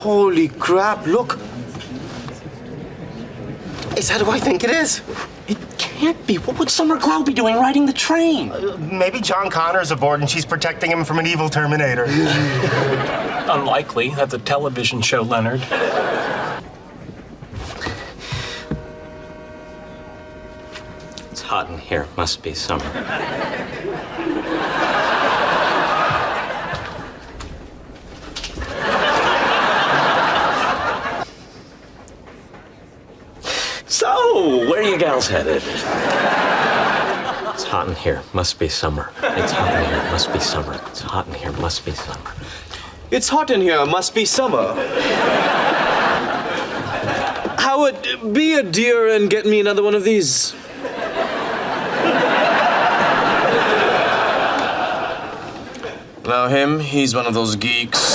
Holy crap, look. Is that who I think it is? It can't be. What would Summer Glau be doing riding the train? Maybe John Connor's aboard and she's protecting him from an evil Terminator. Unlikely. That's a television show, Leonard. It's hot in here. Must be summer. So, where are you gals headed? It's hot in here. Must be summer. It's hot in here. Must be summer. It's hot in here. Must be summer. It's hot in here. Must be summer. Howard, be a dear and get me another one of these. Now him, he's one of those geeks.